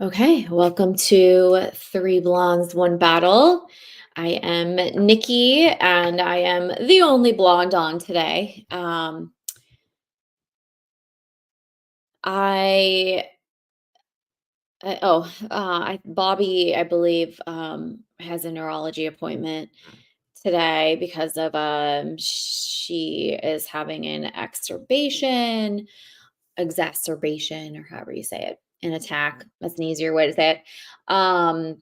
Okay, welcome to Three Blondes, One Battle. I am Nikki, and I am the only blonde on today. I, Bobby, I believe, has a neurology appointment today because of she is having an exacerbation, or however you say it, an attack. That's an easier way to say it. Um,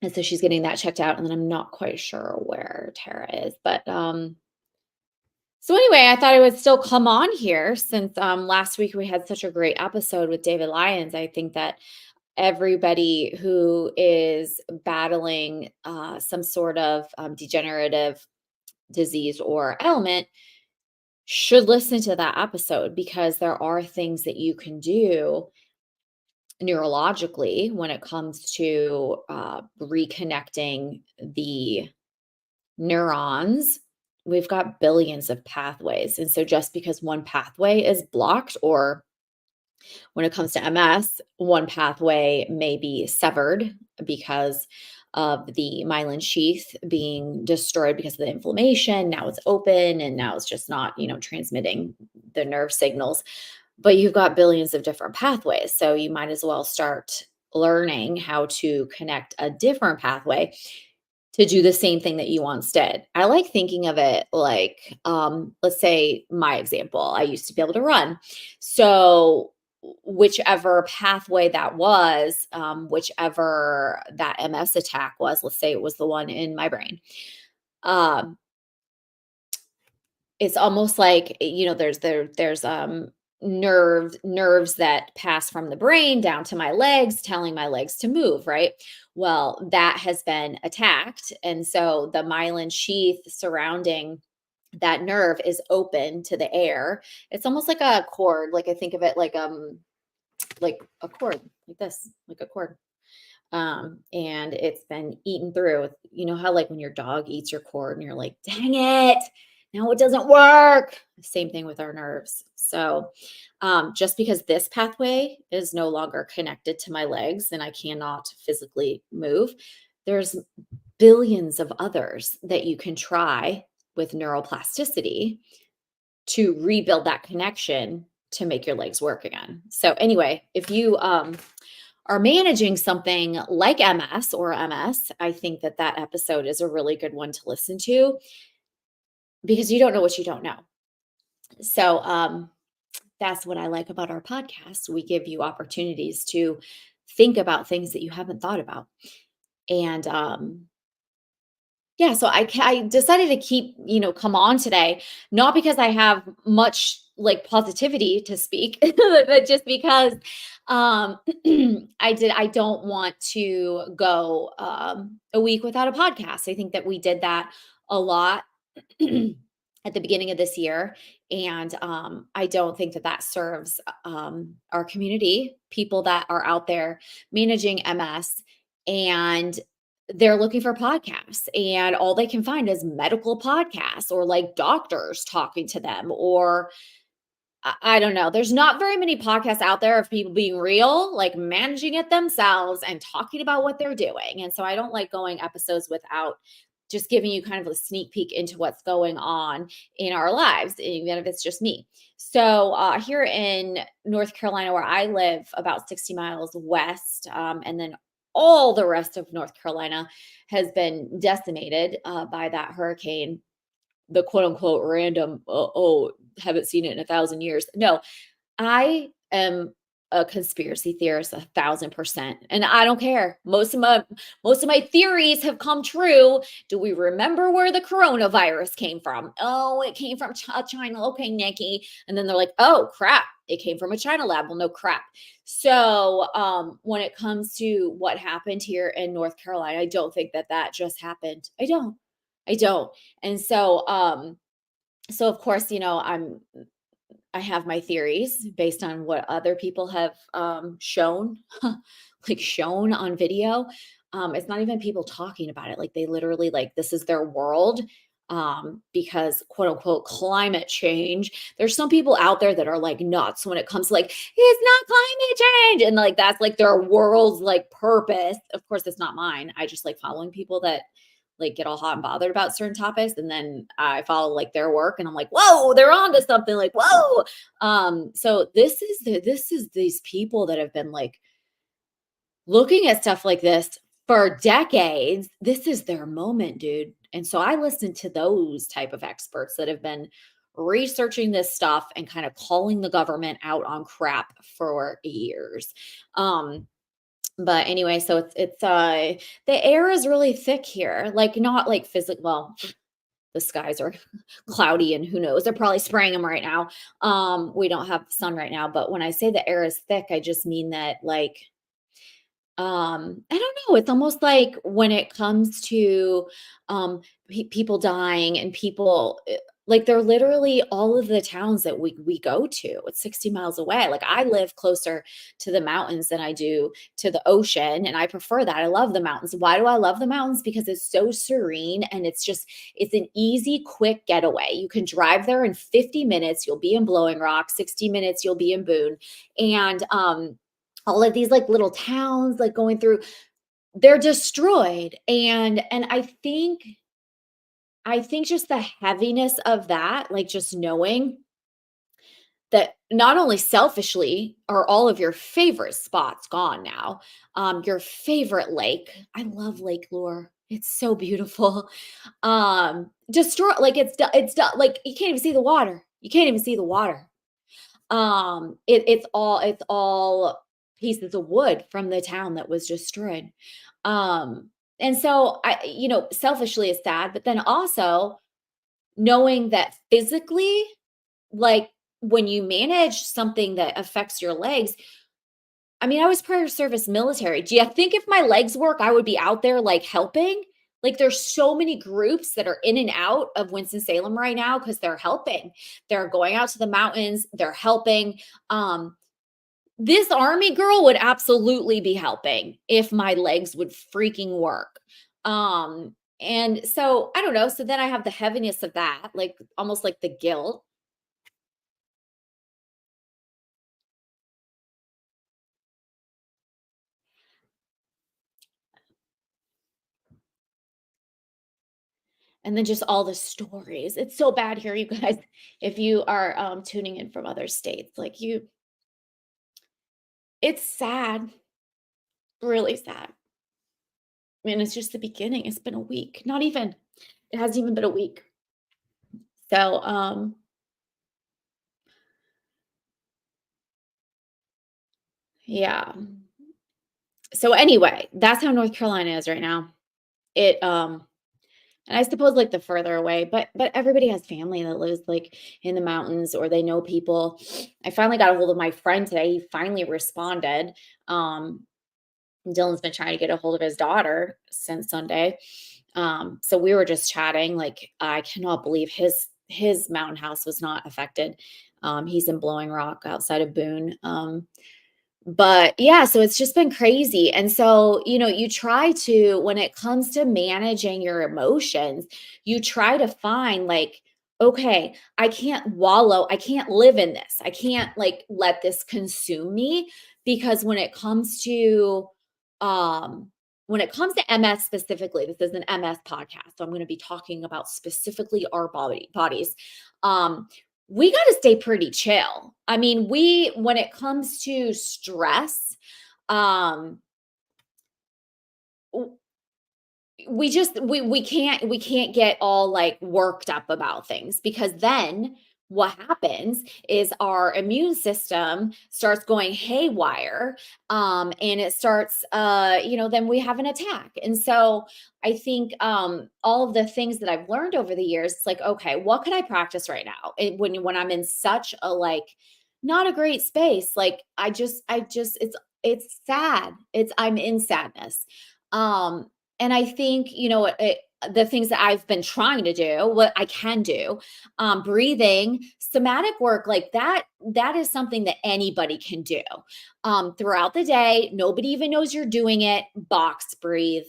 And so she's getting that checked out, and then I'm not quite sure where Tara is, but, so anyway, I thought I would still come on here since, last week we had such a great episode with David Lyons. I think that everybody who is battling, some sort of, degenerative disease or ailment should listen to that episode because there are things that you can do neurologically when it comes to, reconnecting the neurons. We've got billions of pathways. And so just because one pathway is blocked, or when it comes to MS, one pathway may be severed because of the myelin sheath being destroyed because of the inflammation. Now it's open and now it's just not, transmitting the nerve signals. But you've got billions of different pathways. So you might as well start learning how to connect a different pathway to do the same thing that you once did. I like thinking of it like, let's say my example, I used to be able to run. So, whichever pathway that was, whichever that MS attack was, let's say it was the one in my brain. Um, it's almost like, there's nerves that pass from the brain down to my legs, telling my legs to move, right? Well, that has been attacked, and so the myelin sheath surrounding that nerve is open to the air. It's almost like a cord, like I think of it like a cord, like this, like a cord. And it's been eaten through. You know how, like, when your dog eats your cord and you're like, dang it, now it doesn't work. Same thing with our nerves. So, just because this pathway is no longer connected to my legs and I cannot physically move, there's billions of others that you can try with neuroplasticity to rebuild that connection to make your legs work again. So, anyway, if you are managing something like MS or MS, I think that that episode is a really good one to listen to because you don't know what you don't know. So, that's what I like about our podcast. We give you opportunities to think about things that you haven't thought about. And yeah, so I decided to keep, come on today, not because I have much like positivity to speak, but just because um I don't want to go a week without a podcast. I think that we did that a lot at the beginning of this year, and I don't think that that serves our community, people that are out there managing MS, and they're looking for podcasts, and all they can find is medical podcasts or like doctors talking to them, or I don't know. There's not very many podcasts out there of people being real, like managing it themselves and talking about what they're doing. And so I don't like going episodes without just giving you kind of a sneak peek into what's going on in our lives, even if it's just me. So here in North Carolina, where I live, about 60 miles west, and then all the rest of North Carolina has been decimated by that hurricane, the quote unquote random, oh, haven't seen it in 1,000 years. No, I am a conspiracy theorist 1,000%. And I don't care. Most of my theories have come true. Do we remember where the coronavirus came from? Oh, it came from China. Okay, Nikki. And then they're like, oh crap, it came from a China lab. Well, no crap. So when it comes to what happened here in North Carolina, I don't think that that just happened. I don't. And so so of course, I have my theories based on what other people have shown, like shown on video. It's not even people talking about it. Like they literally, like, this is their world. because quote unquote climate change. There's some people out there that are like nuts when it comes to like, it's not climate change. And like that's like their world's like purpose. Of course, it's not mine. I just like following people that like get all hot and bothered about certain topics. And then I follow like their work and I'm like, whoa, they're on to something like, whoa. So this is these people that have been like looking at stuff like this for decades. This is their moment, dude. And so I listen to those type of experts that have been researching this stuff and kind of calling the government out on crap for years. Um, but anyway, so it's the air is really thick here. Like not like physical, well, the skies are cloudy and who knows, they're probably spraying them right now. We don't have sun right now, but when I say the air is thick, I just mean that like I don't know, it's almost like when it comes to, people dying and people, like, they're literally all of the towns that we go to, it's 60 miles away, like, I live closer to the mountains than I do to the ocean, and I prefer that, I love the mountains. Why do I love the mountains? Because it's so serene, and it's an easy, quick getaway. You can drive there in 50 minutes, you'll be in Blowing Rock, 60 minutes, you'll be in Boone, and, all of these like little towns like going through, they're destroyed. And I think just the heaviness of that, like just knowing that not only selfishly are all of your favorite spots gone now, your favorite lake, I love Lake Lure, it's so beautiful, destroy, like like you can't even see the water, you can't even see the water. It's all pieces of wood from the town that was destroyed. And so selfishly it's sad, but then also knowing that physically, like when you manage something that affects your legs, I mean, I was prior service military. Do you think if my legs work, I would be out there like helping? Like there's so many groups that are in and out of Winston-Salem right now because they're helping. They're going out to the mountains, they're helping. This army girl would absolutely be helping if my legs would freaking work. And so I don't know. So then I have the heaviness of that, like almost like the guilt. And then just all the stories. It's so bad here, you guys. If you are tuning in from other states, like it's sad, really sad. I mean, it's just the beginning. It's been a week, not even, it hasn't even been a week. So, yeah. So anyway, that's how North Carolina is right now. It and I suppose like the further away, but everybody has family that lives like in the mountains or they know people. I finally got a hold of my friend today. He finally responded. Dylan's been trying to get a hold of his daughter since Sunday. So we were just chatting. Like I cannot believe his mountain house was not affected. He's in Blowing Rock outside of Boone. But yeah, so it's just been crazy. And so, you try to, when it comes to managing your emotions, you try to find like, okay, I can't wallow, I can't live in this. I can't like let this consume me because when it comes to MS specifically, this is an MS podcast. So I'm going to be talking about specifically our bodies. Um, we got to stay pretty chill. I mean, when it comes to stress, um, we can't get all like worked up about things because then what happens is our immune system starts going haywire, and it starts then we have an attack. And so I think all of the things that I've learned over the years, it's like, okay, what can I practice right now? When I'm in such a like not a great space, like I just it's sad, I'm in sadness. um and I think, the things that I've been trying to do, what I can do, breathing, somatic work, like that is something that anybody can do. Throughout the day, nobody even knows you're doing it. Box breathe,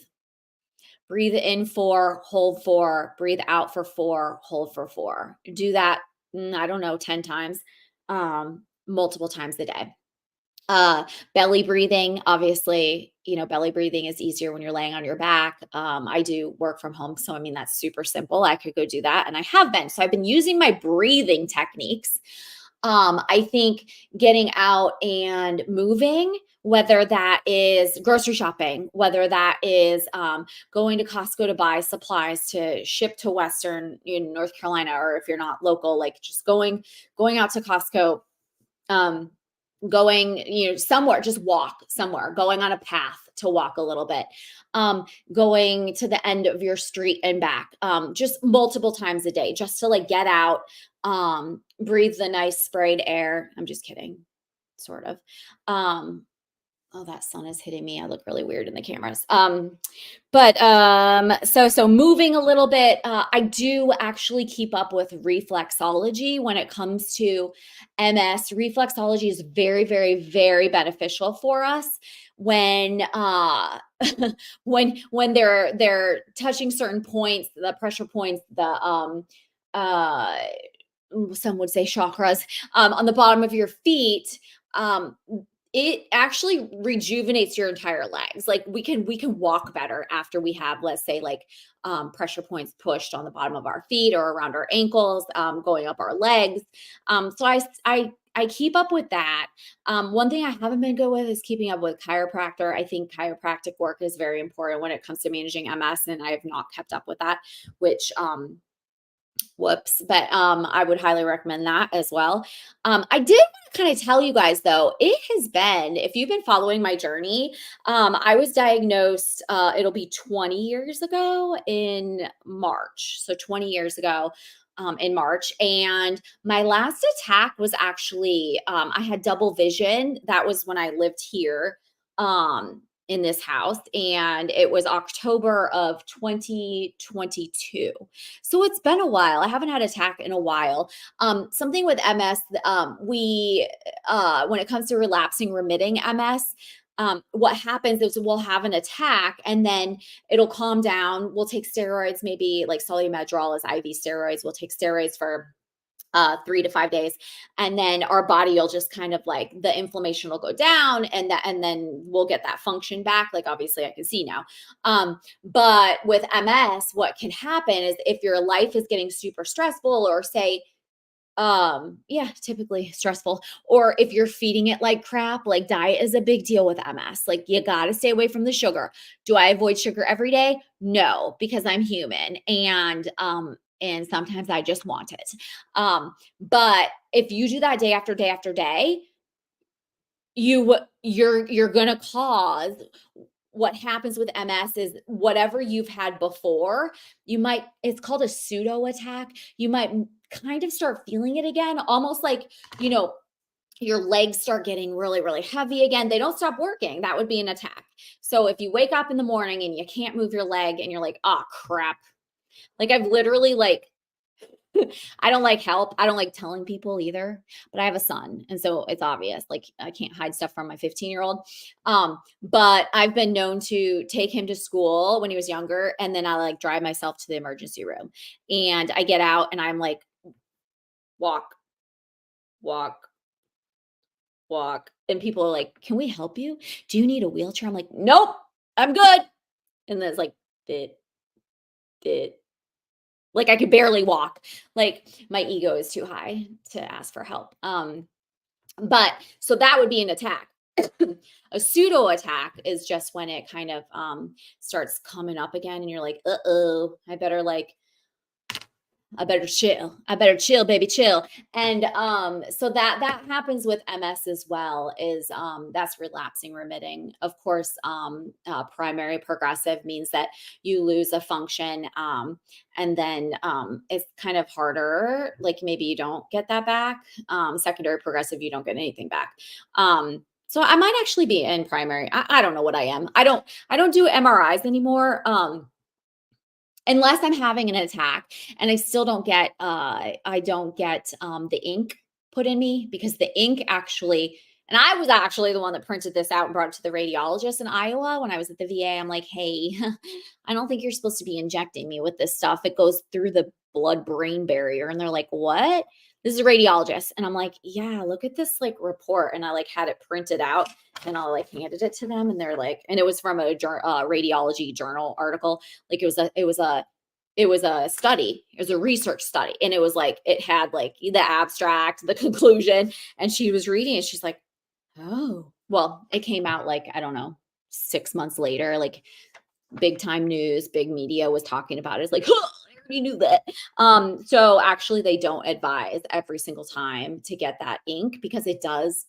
breathe in 4, hold 4, breathe out for 4, hold for 4. Do that, I don't know, 10 times, multiple times a day. Belly breathing, obviously, belly breathing is easier when you're laying on your back. I do work from home, so I mean, that's super simple. I could go do that, and I have been. So I've been using my breathing techniques. I think getting out and moving, whether that is grocery shopping, whether that is going to Costco to buy supplies to ship to Western in North Carolina, or if you're not local, like just going out to Costco, um, going, somewhere, just walk somewhere, going on a path to walk a little bit, going to the end of your street and back, just multiple times a day, just to like get out, breathe the nice sprayed air. I'm just kidding, sort of. Um, oh, that sun is hitting me. I look really weird in the cameras. So moving a little bit, I do actually keep up with reflexology when it comes to MS. Reflexology is very, very, very beneficial for us when when they're touching certain points, the pressure points, the uh some would say chakras, on the bottom of your feet. It actually rejuvenates your entire legs. Like we can walk better after we have, let's say, like pressure points pushed on the bottom of our feet or around our ankles, going up our legs. So I keep up with that. One thing I haven't been good with is keeping up with chiropractor. I think chiropractic work is very important when it comes to managing MS, and I have not kept up with that, which whoops, but I would highly recommend that as well. I did want to kind of tell you guys though, it has been, if you've been following my journey, I was diagnosed, it'll be 20 years ago in March. So 20 years ago, in March. And my last attack was actually, I had double vision. That was when I lived here. In this house, and it was October of 2022. So it's been a while. I haven't had an attack in a while. Something with MS, we when it comes to relapsing remitting MS, what happens is we'll have an attack and then it'll calm down. We'll take steroids, maybe like Solumedrol is IV steroids. We'll take steroids for 3 to 5 days, and then our body will just kind of like, the inflammation will go down, and then we'll get that function back. Like obviously I can see now. But with MS, what can happen is if your life is getting super stressful, or say, yeah, typically stressful, or if you're feeding it like crap, like diet is a big deal with MS. Like you got to stay away from the sugar. Do I avoid sugar every day? No, because I'm human, and sometimes I just want it. But if you do that day after day after day, you're going to cause, what happens with MS is whatever you've had before, it's called a pseudo attack. You might kind of start feeling it again, almost like, you know, your legs start getting really, really heavy again. They don't stop working. That would be an attack. So if you wake up in the morning and you can't move your leg and you're like, oh crap. Like I've literally like, I don't like help. I don't like telling people either, but I have a son. And so it's obvious, like I can't hide stuff from my 15-year-old. But I've been known to take him to school when he was younger. And then I like drive myself to the emergency room, and I get out and I'm like, walk, walk, walk. And people are like, can we help you? Do you need a wheelchair? I'm like, nope, I'm good. And then it's like, bit, bit, like I could barely walk. Like my ego is too high to ask for help. But so that would be an attack. A pseudo attack is just when it kind of starts coming up again and you're like, uh-oh, I better chill. I better chill, baby, chill. And so that happens with MS as well, is that's relapsing remitting. Of course, primary progressive means that you lose a function, and then it's kind of harder. Like maybe you don't get that back. Secondary progressive, you don't get anything back. So I might actually be in primary. I don't know what I am. I don't do MRIs anymore. Unless I'm having an attack and I still don't get the ink put in me, because the ink actually, And I was actually the one that printed this out and brought it to the radiologist in Iowa when I was at the VA. I'm like, hey, I don't think you're supposed to be injecting me with this stuff. It goes through the blood brain barrier. And they're like, what? This is a radiologist. And I'm like, yeah, look at this like report. And I like had it printed out and I like handed it to them. And they're like, and it was from a radiology journal article. Like it was a study. It was a research study. And it was like, it had like the abstract, the conclusion. And she was reading it. She's like, oh, well, it came out like, I don't know, 6 months later, like big time news, big media was talking about it. It's like, oh, I already knew that. So actually they don't advise every single time to get that ink because it does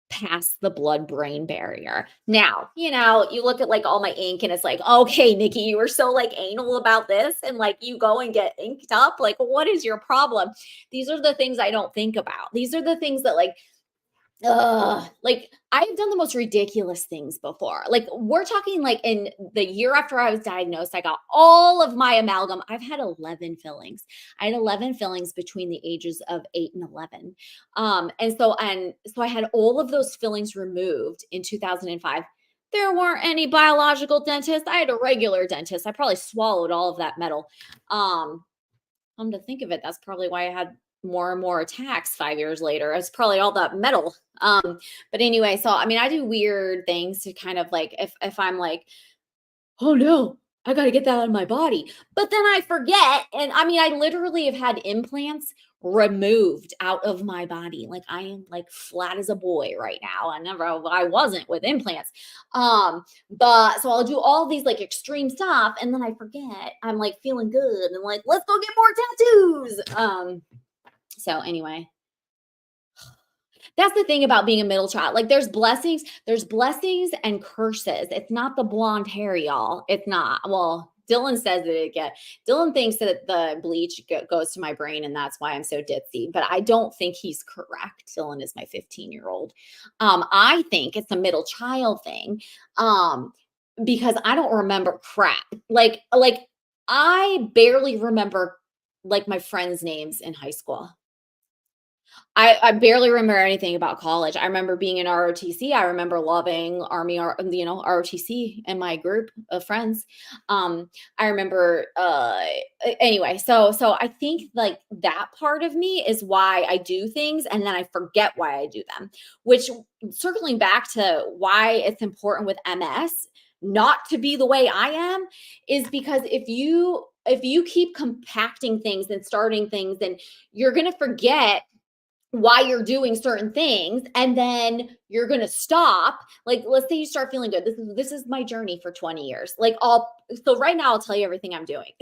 pass the blood brain barrier. Now, you look at like all my ink and it's like, okay, Nikki, you were so like anal about this and like you go and get inked up. Like, what is your problem? These are the things I don't think about. These are the things that like I've done the most ridiculous things before. Like we're talking like in the year after I was diagnosed, I got all of my amalgam. I've had 11 fillings. I had 11 fillings between the ages of 8 and 11. And so I had all of those fillings removed in 2005. There weren't any biological dentists. I had a regular dentist. I probably swallowed all of that metal. Um Come to think of it, that's probably why I had more and more attacks 5 years later. It's probably all that metal. But anyway, so I mean, I do weird things to kind of like if I'm like, oh no, I got to get that out of my body. But then I forget. And I mean, I literally have had implants removed out of my body. Like I am like flat as a boy right now. I wasn't with implants. But so I'll do all these like extreme stuff and then I forget. I'm like feeling good and like, let's go get more tattoos. So anyway, that's the thing about being a middle child. Like there's blessings and curses. It's not the blonde hair, y'all. It's not. Well, Dylan says that it get. Dylan thinks that the bleach goes to my brain and that's why I'm so ditzy, but I don't think he's correct. Dylan is my 15-year-old. I think it's a middle child thing. Because I don't remember crap. Like I barely remember like my friends' names in high school. I barely remember anything about college. I remember being in ROTC. I remember loving ROTC and my group of friends. I remember anyway, so I think like that part of me is why I do things and then I forget why I do them. Which circling back to why it's important with MS not to be the way I am is because if you keep compacting things and starting things, then you're going to forget why you're doing certain things and then you're going to stop. Like let's say you start feeling good. This is my journey for 20 years. So right now I'll tell you everything I'm doing.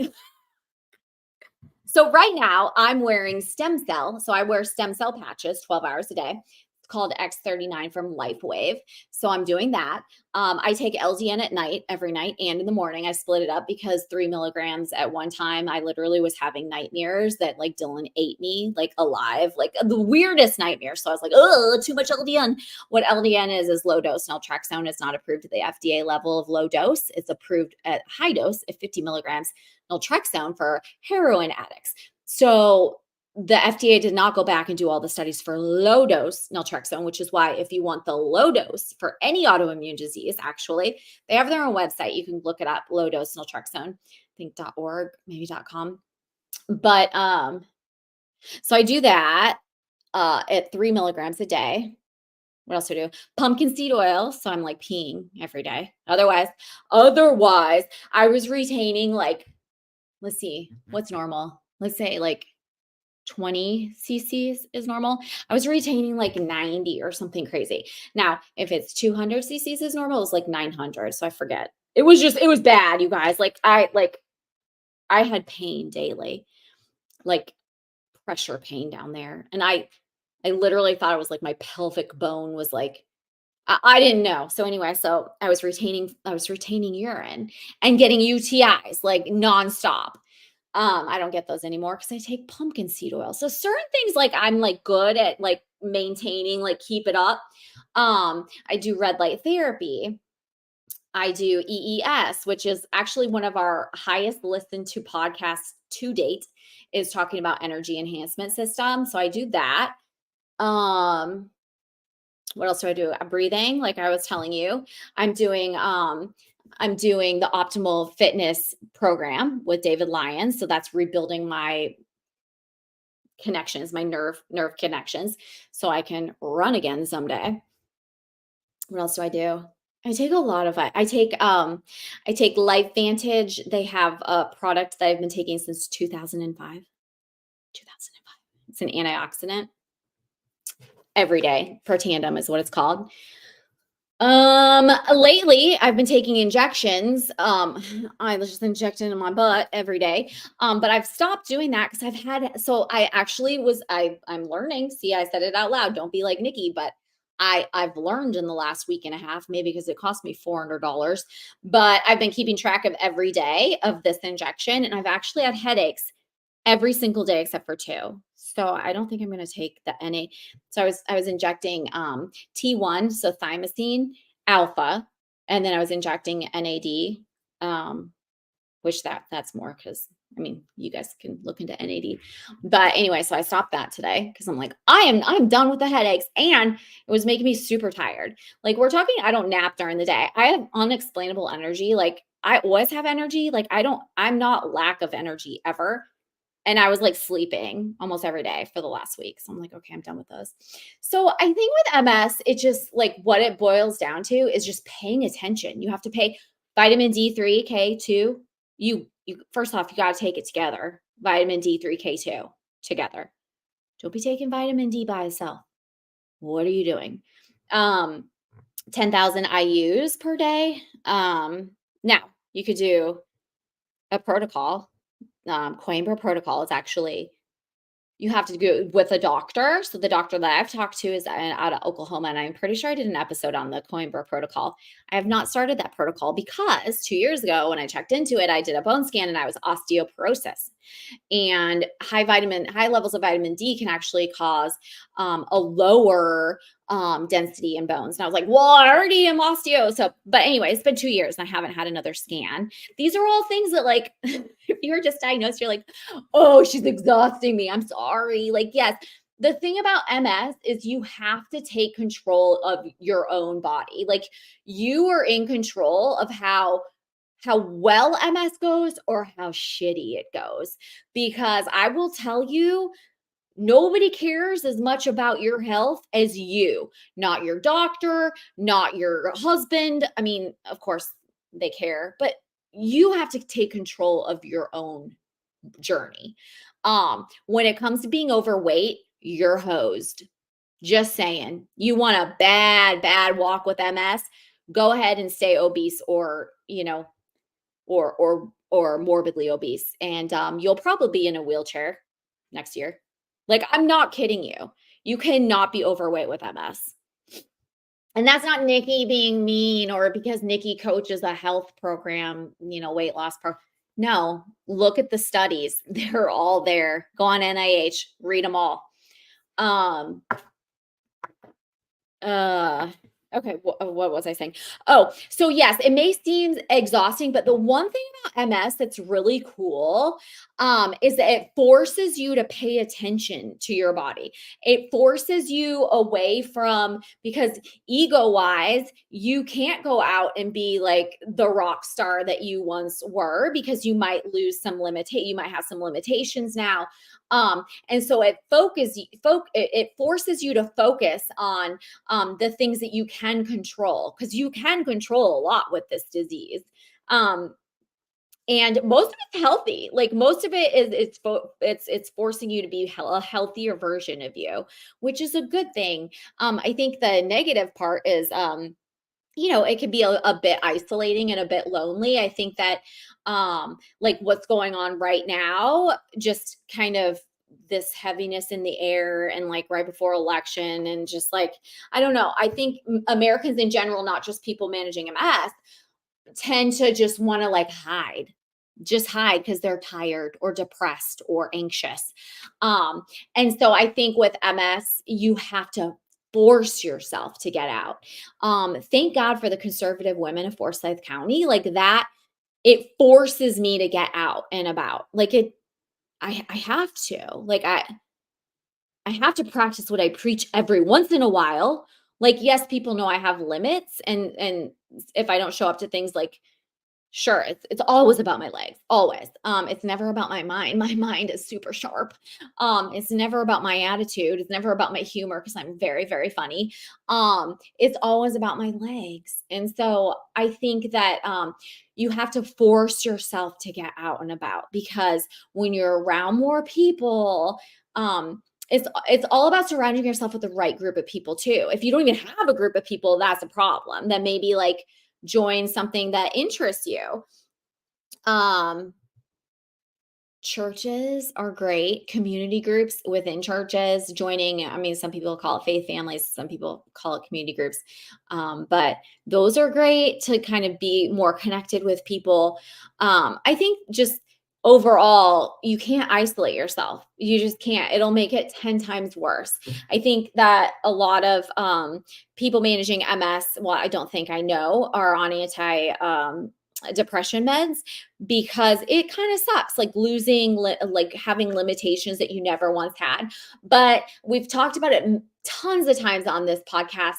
So right now I'm wearing stem cell. So I wear stem cell patches 12 hours a day. It's called X39 from LifeWave. So I'm doing that. I take LDN at night, every night, and in the morning. I split it up because 3 milligrams at one time, I literally was having nightmares that like Dylan ate me like alive, like the weirdest nightmares. So I was like, oh, too much LDN. What LDN is low dose naltrexone. It's not approved at the FDA level of low dose. It's approved at high dose at 50 milligrams naltrexone for heroin addicts. So the FDA did not go back and do all the studies for low dose naltrexone, which is why if you want the low dose for any autoimmune disease, actually, they have their own website. You can look it up, low dose naltrexone, I think .org, maybe .com. But so I do that at 3 milligrams a day. What else do I do? Pumpkin seed oil. So I'm like peeing every day. Otherwise, I was retaining like, let's see, what's normal? Let's say like 20 cc's is normal. I was retaining like 90 or something crazy. Now, if it's 200 cc's is normal, it's like 900. So I forget. It was bad, you guys. I had pain daily, like pressure pain down there. And I literally thought it was like my pelvic bone was like, I didn't know. So anyway, so I was retaining urine and getting UTIs like nonstop. I don't get those anymore because I take pumpkin seed oil. So certain things like I'm like good at like maintaining, like keep it up. I do red light therapy. I do EES, which is actually one of our highest listened to podcasts to date, is talking about energy enhancement system. So I do that. Um, What else do I do? I'm breathing, like I was telling you. I'm doing I'm doing the optimal fitness program with David Lyons. So that's rebuilding my connections, my nerve connections, so I can run again someday. What else do I do? I take a lot of it. I take Life Vantage. They have a product that I've been taking since 2005. 2005. It's an antioxidant every day. Per Tandem is what it's called. Lately I've been taking injections. I was just injecting in my butt every day. But I've stopped doing that because I actually I'm learning. See, I said it out loud. Don't be like Nikki, but I've learned in the last week and a half, maybe because it cost me $400, but I've been keeping track of every day of this injection, and I've actually had headaches every single day except for 2. So I don't think I'm gonna take the NA. So I was injecting, T1, so thymosin alpha, and then I was injecting NAD, um, which that's more because I mean, you guys can look into NAD. But anyway, so I stopped that today because I'm like, I'm done with the headaches, and it was making me super tired. Like, we're talking, I don't nap during the day. I have unexplainable energy. Like, I always have energy. Like, I'm not lack of energy ever, and I was like sleeping almost every day for the last week. So I'm like, okay, I'm done with those. So I think with MS, it just like what it boils down to is just paying attention. You have to pay vitamin D3, K2. You first off, you got to take it together. Vitamin D3, K2 together. Don't be taking vitamin D by itself. What are you doing? 10,000 IUs per day. Now you could do a protocol, Coimbra protocol. It's actually you have to go with a doctor. So the doctor that I've talked to is out of Oklahoma, and I'm pretty sure I did an episode on the Coimbra protocol. I have not started that protocol because 2 years ago when I checked into it, I did a bone scan and I was osteoporosis. And high levels of vitamin D can actually cause a lower density in bones. And I was like, well, I already am osteo. So, but anyway, it's been 2 years and I haven't had another scan. These are all things that, like, if you were just diagnosed, you're like, oh, she's exhausting me. I'm sorry. Like, yes. The thing about MS is you have to take control of your own body. Like, you are in control of how well MS goes or how shitty it goes. Because I will tell you, nobody cares as much about your health as you, not your doctor, not your husband. I mean, of course, they care, but you have to take control of your own journey. When it comes to being overweight, you're hosed. Just saying. You want a bad walk with MS, go ahead and stay obese, or, or morbidly obese, and you'll probably be in a wheelchair next year. Like, I'm not kidding you. You cannot be overweight with MS. And that's not Nikki being mean or because Nikki coaches a health program, weight loss program. No, look at the studies. They're all there. Go on NIH, read them all. Um, uh, okay, what was I saying? Oh, so yes, it may seem exhausting, but the one thing about MS that's really cool, is that it forces you to pay attention to your body. It forces you away from, because ego wise, you can't go out and be like the rock star that you once were, because you might you might have some limitations now. And so it forces you to focus on the things that you can control, because you can control a lot with this disease. Um, and most of it's healthy. Like, most of it is it's forcing you to be a healthier version of you, which is a good thing. I think the negative part is it can be a bit isolating and a bit lonely. I think that like what's going on right now, just kind of this heaviness in the air, and like right before election, and just like, I don't know. I think Americans in general, not just people managing MS, tend to just want to like hide because they're tired or depressed or anxious. And so I think with MS, you have to force yourself to get out. Thank God for the conservative women of Forsyth County. Like that, it forces me to get out and about. Like I have to. Like I have to practice what I preach every once in a while, Like, yes, people know I have limits, and if I don't show up to things, like, sure, it's always about my legs, always. It's never about my mind. My mind is super sharp. It's never about my attitude. It's never about my humor because I'm very, very funny. It's always about my legs. And so I think that you have to force yourself to get out and about, because when you're around more people, it's all about surrounding yourself with the right group of people too. If you don't even have a group of people, that's a problem. Then maybe like join something that interests you. Um, Churches are great, community groups within churches, joining, I mean, some people call it faith families, some people call it community groups. But those are great to kind of be more connected with people. I think just overall, you can't isolate yourself. You just can't. It'll make it 10 times worse. I think that a lot of people managing MS, well, I don't think, I know, are on anti depression meds, because it kind of sucks, like losing like having limitations that you never once had. But we've talked about it tons of times on this podcast.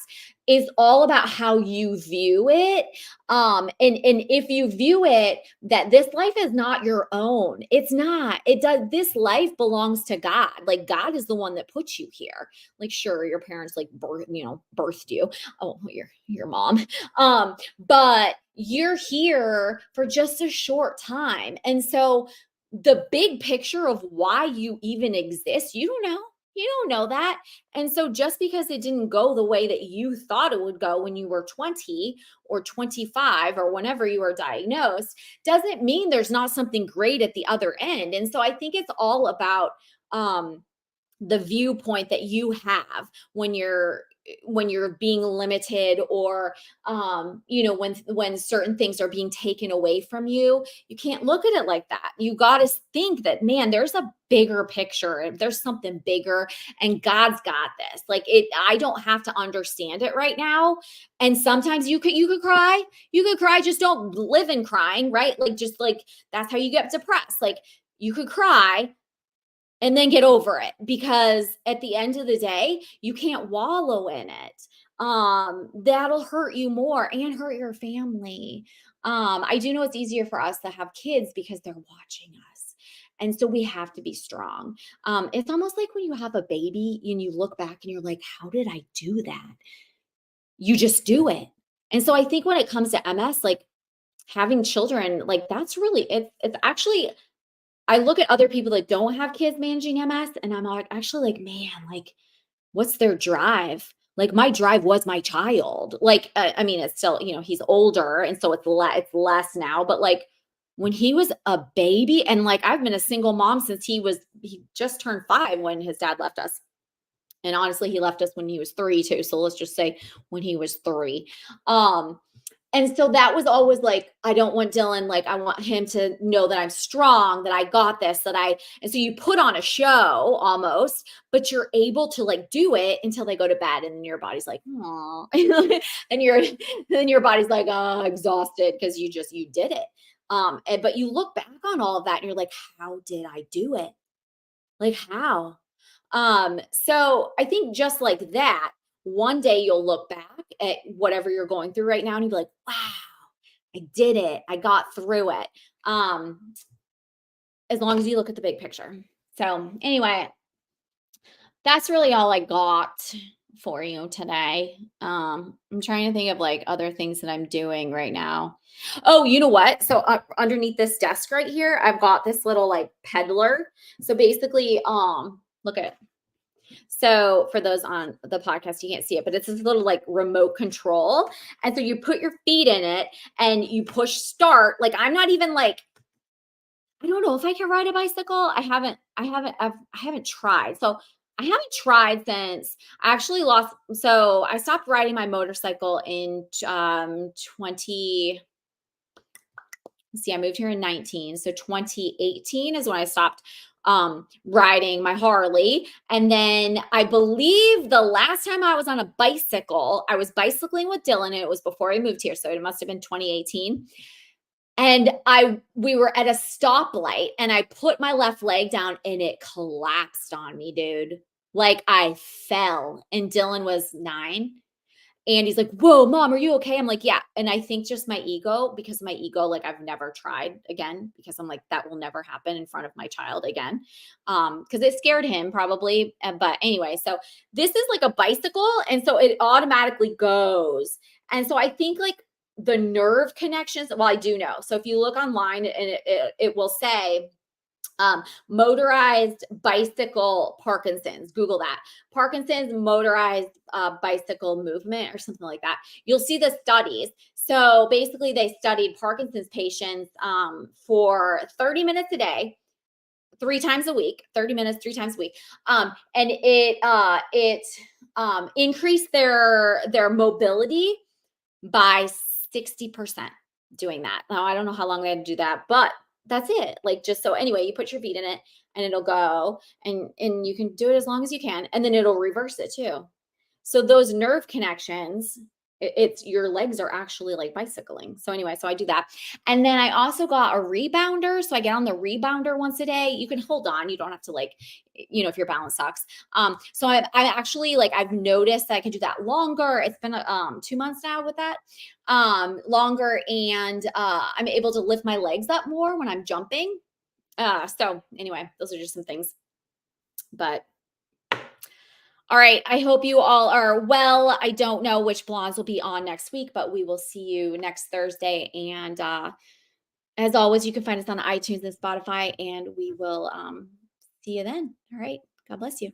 Is all about how you view it. And if you view it that this life is not your own, it's not. It does. This life belongs to God. Like, God is the one that put you here. Like, sure, your parents like birthed you. Oh, your mom. But you're here for just a short time. And so the big picture of why you even exist, you don't know. You don't know that. And so just because it didn't go the way that you thought it would go when you were 20 or 25 or whenever you were diagnosed, doesn't mean there's not something great at the other end. And so I think it's all about um the viewpoint that you have when you're being limited, or when certain things are being taken away from you. You can't look at it like that. You got to think that, man, there's a bigger picture, there's something bigger, and God's got this. Like, it I don't have to understand it right now. And sometimes you could cry, just don't live in crying, right? Like, just like, that's how you get depressed. Like, you could cry and then get over it, because at the end of the day, you can't wallow in it. That'll hurt you more and hurt your family. I do know it's easier for us to have kids because they're watching us. And so we have to be strong. It's almost like when you have a baby and you look back and you're like, how did I do that? You just do it. And so I think when it comes to MS, like, having children, like, that's really, it's actually, I look at other people that don't have kids managing MS, and I'm like, actually, like, man, like, what's their drive? Like, my drive was my child. Like, I mean, it's still, he's older, and so it's less now. But like, when he was a baby, and like, I've been a single mom since he just turned 5 when his dad left us. And honestly, he left us when he was 3 too. So let's just say when he was 3. Um, and so that was always like, I don't want Dylan, like, I want him to know that I'm strong, that I got this, and so you put on a show almost, but you're able to like do it until they go to bed. And then your body's like, oh, and then your body's like, oh, exhausted because you did it. But you look back on all of that and you're like, how did I do it? Like, how? So I think just like that, one day you'll look back at whatever you're going through right now and you'll be like, wow, I did it. I got through it. Um, as long as you look at the big picture. So anyway, that's really all I got for you today. I'm trying to think of like other things that I'm doing right now. Oh, you know what? So underneath this desk right here, I've got this little like peddler. So basically, look at, so for those on the podcast, you can't see it, but it's this little like remote control. And so you put your feet in it and you push start. Like, I'm not even like, I don't know if I can ride a bicycle. I haven't tried. So I haven't tried since I actually lost. So I stopped riding my motorcycle in 20, see, I moved here in 19. So 2018 is when I stopped riding my Harley. And then I believe the last time I was on a bicycle, I was bicycling with Dylan, and it was before I moved here. So it must have been 2018. And we were at a stoplight and I put my left leg down and it collapsed on me, dude. Like, I fell, and Dylan was 9. And he's like, "Whoa, mom, are you okay?" I'm like, "Yeah." And I think just my ego, because of my ego, like I've never tried again because I'm like, that will never happen in front of my child again. Because it scared him probably. But anyway, so this is like a bicycle, and so it automatically goes. And so I think like the nerve connections, well, I do know. So if you look online and it will say motorized bicycle Parkinson's. Google that. Parkinson's motorized bicycle movement or something like that. You'll see the studies. So basically, they studied Parkinson's patients for 30 minutes a day, 3 times a week, 30 minutes, 3 times a week. And it increased their mobility by 60% doing that. Now, I don't know how long they had to do that, but that's it. Like, just so anyway, you put your feet in it and it'll go, and you can do it as long as you can, and then it'll reverse it too. So those nerve connections, it's your legs are actually like bicycling. So anyway, so I do that. And then I also got a rebounder. So I get on the rebounder once a day. You can hold on. You don't have to like, if your balance sucks. So I actually like I've noticed that I can do that longer. It's been 2 months now with that. Longer, and I'm able to lift my legs up more when I'm jumping. So anyway, those are just some things. But all right. I hope you all are well. I don't know which blondes will be on next week, but we will see you next Thursday. And as always, you can find us on iTunes and Spotify, and we will see you then. All right. God bless you.